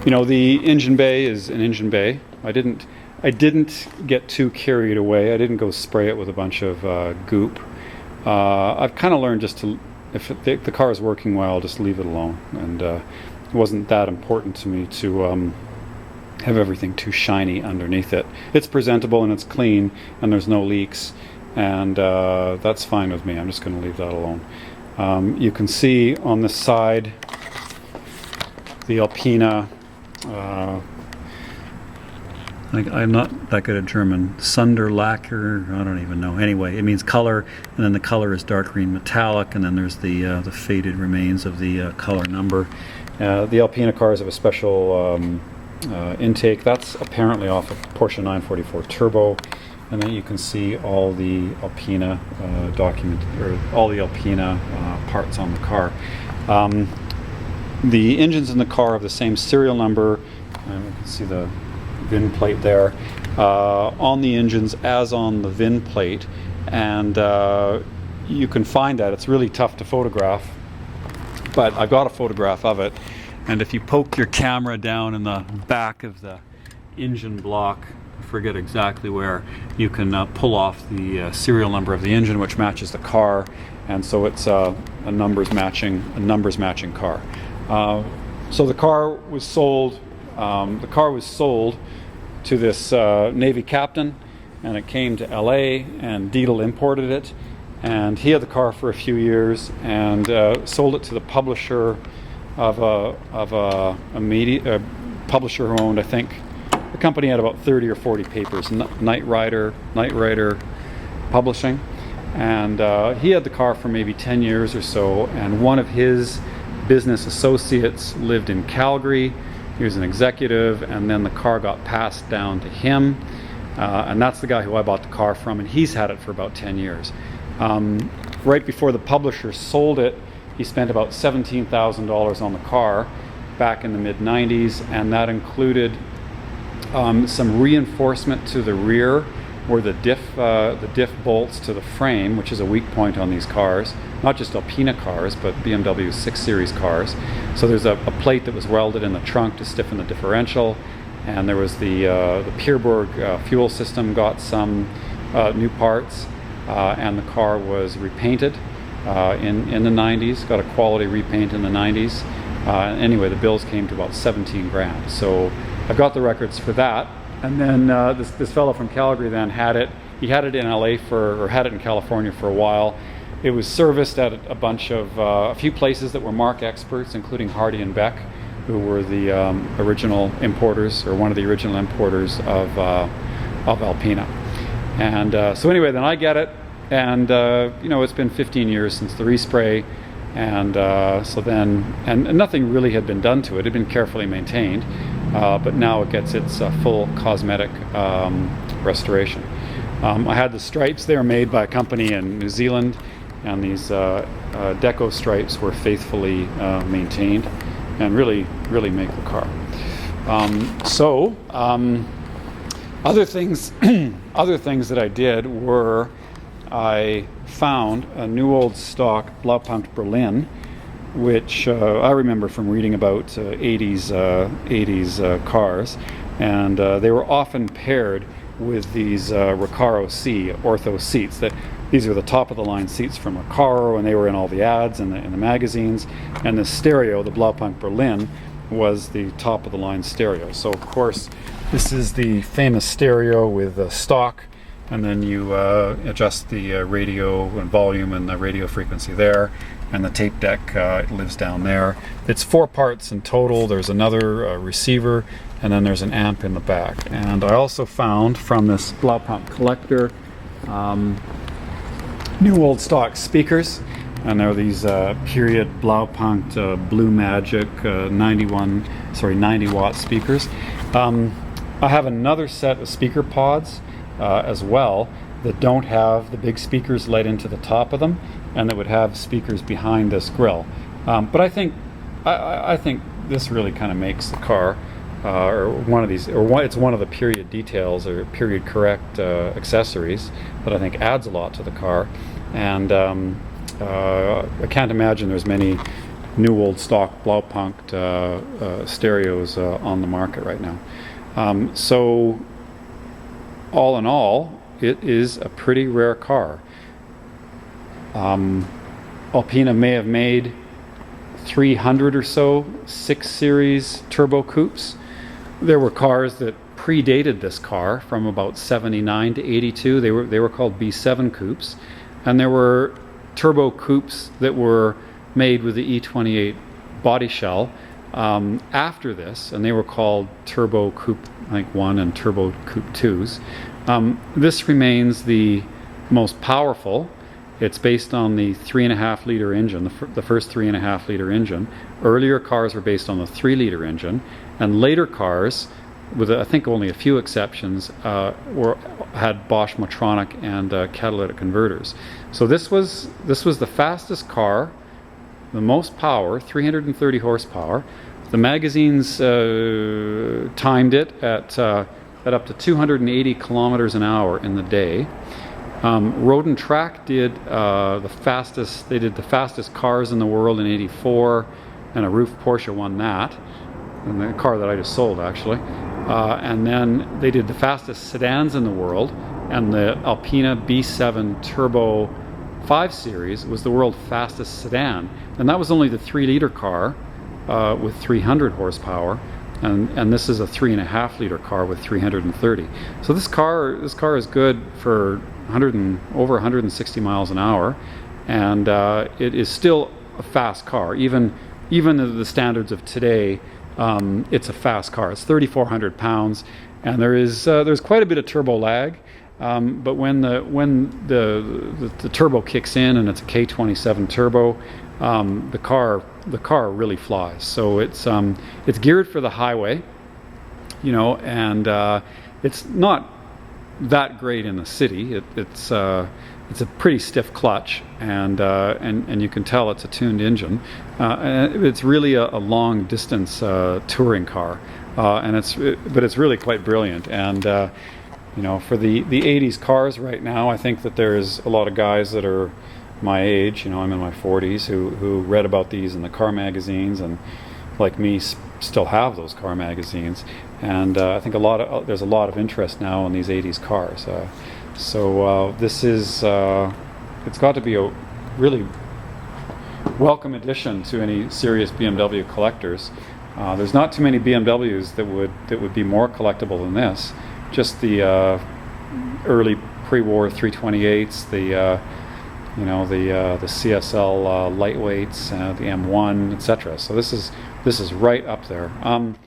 You know, the engine bay is an engine bay. I didn't get too carried away. I didn't go spray it with a bunch of goop. I've kind of learned just to, if the car is working well, just leave it alone. And it wasn't that important to me to have everything too shiny underneath it. It's presentable and it's clean and there's no leaks, and that's fine with me. I'm just going to leave that alone. You can see on the side the Alpina, I'm not that good at German, Sunderlacker, I don't even know. Anyway, it means color, and then the color is dark green metallic, and then there's the faded remains of the color number. The Alpina cars have a special intake. That's apparently off of Porsche 944 Turbo, and then you can see all the Alpina all the Alpina parts on the car. The engines in the car have the same serial number, and you can see the VIN plate there on the engines as on the VIN plate, and you can find that. It's really tough to photograph, but I've got a photograph of it, and if you poke your camera down in the back of the engine block, I forget exactly where, you can pull off the serial number of the engine, which matches the car, and so it's a numbers matching car. So the car was sold. To this Navy captain, and it came to LA, and Dietl imported it, and he had the car for a few years and sold it to the publisher of a media publisher who owned, I think, the company had about 30 or 40 papers, Knight Rider Publishing, and he had the car for maybe 10 years or so, and one of his business associates lived in Calgary. He was an executive, and then the car got passed down to him, and that's the guy who I bought the car from, and he's had it for about 10 years. Right before the publisher sold it, he spent about $17,000 on the car back in the mid-90s, and that included some reinforcement to the rear where the diff bolts to the frame, which is a weak point on these cars, not just Alpina cars, but BMW 6 Series cars. So there's a plate that was welded in the trunk to stiffen the differential, and there was the Pierburg fuel system got some new parts, and the car was repainted in the 90s, got a quality repaint in the 90s. Anyway, the bills came to about 17 grand. So I've got the records for that. And then this fellow from Calgary then had it. He had it in LA or had it in California for a while. It was serviced at a few places that were marque experts, including Hardy and Beck, who were the original importers, or one of the original importers of Alpina. And so anyway, then I get it, and you know, it's been 15 years since the respray, and so then nothing really had been done to it. It had been carefully maintained. But now it gets its full cosmetic restoration. I had the stripes. They were made by a company in New Zealand, and these deco stripes were faithfully maintained and really make the car. Other things that I did were, I found a new old stock Blaupunkt Berlin, which I remember from reading about 80s cars, and they were often paired with these Recaro C ortho seats. These are the top of the line seats from Recaro, and they were in all the ads and in the magazines. And the stereo, the Blaupunkt Berlin, was the top of the line stereo. So of course, this is the famous stereo with the stock, and then you adjust the radio and volume and the radio frequency there. And the tape deck lives down there. It's 4 parts in total. There's another receiver, and then there's an amp in the back. And I also found from this Blaupunkt collector new old stock speakers, and they're these period Blaupunkt Blue Magic 90 watt speakers. I have another set of speaker pods as well that don't have the big speakers let into the top of them, and that would have speakers behind this grill. But I think this really kind of makes the car, or one of these, it's one of the period details or period correct accessories that I think adds a lot to the car. And I can't imagine there's many new old stock Blaupunkt stereos on the market right now. So all in all, it is a pretty rare car. Alpina may have made 300 or so 6 Series Turbo Coupes. There were cars that predated this car from about 79 to 82. They were called B7 Coupes, and there were Turbo Coupes that were made with the E28 body shell after this, and they were called Turbo Coupe, I think, 1 and Turbo Coupe 2s. This remains the most powerful. It's based on the 3.5 liter engine, the first 3.5 liter engine. Earlier cars were based on the 3 liter engine, and later cars, with I think only a few exceptions, had Bosch Motronic and catalytic converters. So this was the fastest car, the most power, 330 horsepower. The magazines timed it at up to 280 kilometers an hour in the day. Road and Track did the fastest cars in the world in '84, and a roof Porsche won that, and the car that I just sold actually. And then they did the fastest sedans in the world, and the Alpina B7 Turbo 5 Series was the world's fastest sedan, and that was only the 3 liter car with 300 horsepower. And this is a 3.5 liter car with 330. So this car is good for over 160 miles an hour, and it is still a fast car. Even at the standards of today, it's a fast car. It's 3,400 pounds, and there's quite a bit of turbo lag. But when the turbo kicks in, and it's a K27 turbo, the car really flies. So it's geared for the highway, and it's not that great in the city. It's a pretty stiff clutch, and you can tell it's a tuned engine. And it's really a long distance touring car, but it's really quite brilliant. And for the 80s cars right now, I think that there's a lot of guys that are my age, I'm in my 40s, who read about these in the car magazines, and like me still have those car magazines. And I think there's a lot of interest now in these 80s cars. So this is it's got to be a really welcome addition to any serious BMW collectors. There's not too many BMWs that would be more collectible than this. Just the early pre-war 328s, the CSL lightweights, the M1, etc. So this is right up there.